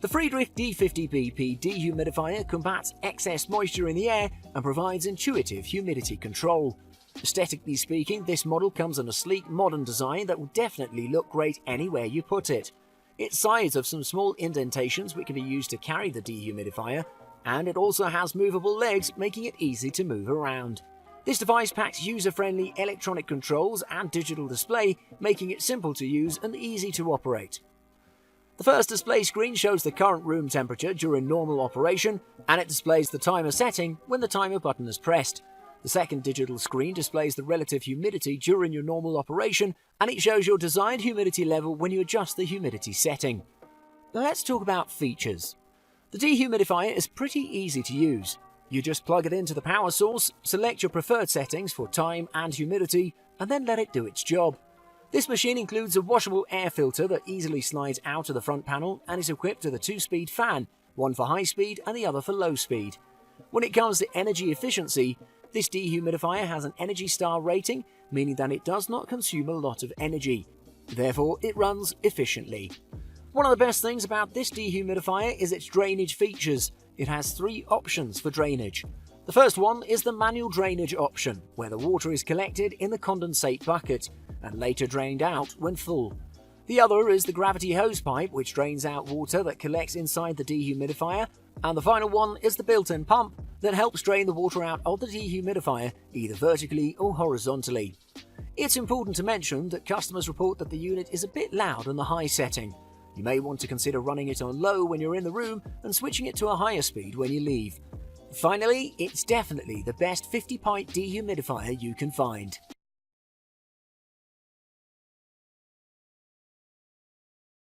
The Friedrich D50BP dehumidifier combats excess moisture in the air and provides intuitive humidity control. Aesthetically speaking, this model comes in a sleek, modern design that will definitely look great anywhere you put it. Its sides have some small indentations which can be used to carry the dehumidifier, and it also has movable legs, making it easy to move around. This device packs user-friendly electronic controls and digital display, making it simple to use and easy to operate. The first display screen shows the current room temperature during normal operation, and it displays the timer setting when the timer button is pressed. The second digital screen displays the relative humidity during your normal operation, and it shows your desired humidity level when you adjust the humidity setting. Now let's talk about features. The dehumidifier is pretty easy to use. You just plug it into the power source, select your preferred settings for time and humidity, and then let it do its job. This machine includes a washable air filter that easily slides out of the front panel and is equipped with a 2-speed fan, one for high speed and the other for low speed. When it comes to energy efficiency, this dehumidifier has an Energy Star rating, meaning that it does not consume a lot of energy. Therefore, it runs efficiently. One of the best things about this dehumidifier is its drainage features. It has 3 options for drainage. The first one is the manual drainage option, where the water is collected in the condensate bucket and later drained out when full. The other is the gravity hose pipe, which drains out water that collects inside the dehumidifier, and the final one is the built-in pump that helps drain the water out of the dehumidifier either vertically or horizontally. It's important to mention that customers report that the unit is a bit loud on the high setting. You may want to consider running it on low when you're in the room and switching it to a higher speed when you leave. Finally, it's definitely the best 50 pint dehumidifier you can find.